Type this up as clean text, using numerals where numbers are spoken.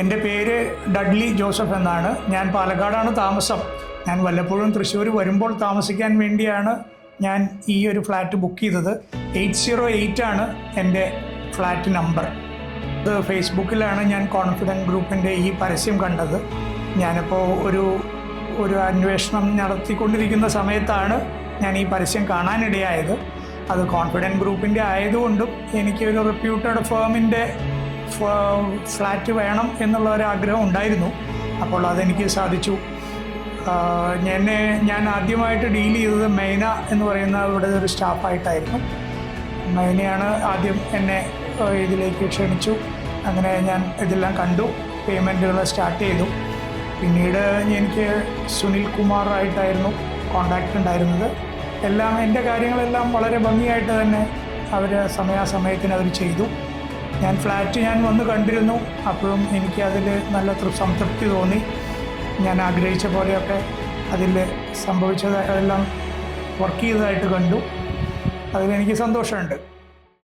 എൻ്റെ പേര് Dudley Joseph എന്നാണ്. ഞാൻ പാലക്കാടാണ് താമസം. ഞാൻ വല്ലപ്പോഴും തൃശ്ശൂർ വരുമ്പോൾ താമസിക്കാൻ വേണ്ടിയാണ് ഞാൻ ഈ ഒരു ഫ്ലാറ്റ് ബുക്ക് ചെയ്തത്. 808 ആണ് എൻ്റെ ഫ്ലാറ്റ് നമ്പർ. ഇത് ഫേസ്ബുക്കിലാണ് ഞാൻ കോൺഫിഡൻറ്റ് ഗ്രൂപ്പിൻ്റെ ഈ പരസ്യം കണ്ടത്. ഞാനിപ്പോൾ ഒരു അന്വേഷണം നടത്തിക്കൊണ്ടിരിക്കുന്ന സമയത്താണ് ഞാൻ ഈ പരസ്യം കാണാനിടയായത്. അത് കോൺഫിഡൻറ്റ് ഗ്രൂപ്പിൻ്റെ ആയതുകൊണ്ടും എനിക്കൊരു റെപ്യൂട്ടഡ് ഫേമിൻ്റെ ഫ്ലാറ്റ് വേണം എന്നുള്ള ഒരാഗ്രഹം ഉണ്ടായിരുന്നു. അപ്പോൾ അതെനിക്ക് സാധിച്ചു. ഞാൻ ആദ്യമായിട്ട് ഡീൽ ചെയ്തത് മൈന എന്ന് പറയുന്ന ഇവിടെ ഒരു സ്റ്റാഫായിട്ടായിരുന്നു. മൈനയാണ് ആദ്യം എന്നെ ഇതിലേക്ക് ക്ഷണിച്ചു. അങ്ങനെ ഞാൻ ഇതെല്ലാം കണ്ടു, പേയ്മെൻറ്റുകൾ സ്റ്റാർട്ട് ചെയ്തു. പിന്നീട് എനിക്ക് സുനിൽ കുമാറായിട്ടായിരുന്നു കോണ്ടാക്റ്റ് ഉണ്ടായിരുന്നത്. എല്ലാം എൻ്റെ കാര്യങ്ങളെല്ലാം വളരെ ഭംഗിയായിട്ട് തന്നെ അവർ സമയാസമയത്തിന് അവർ ചെയ്തു. ഫ്ലാറ്റ് വന്ന് കണ്ടിരുന്നു. അപ്പോഴും എനിക്ക് അതിൽ നല്ല സംതൃപ്തി തോന്നി. ഞാൻ ആഗ്രഹിച്ച പോലെയൊക്കെ അതിൽ സംഭവിച്ചതെല്ലാം വർക്ക് ചെയ്തതായിട്ട് കണ്ടു. അതിലെനിക്ക് സന്തോഷമുണ്ട്.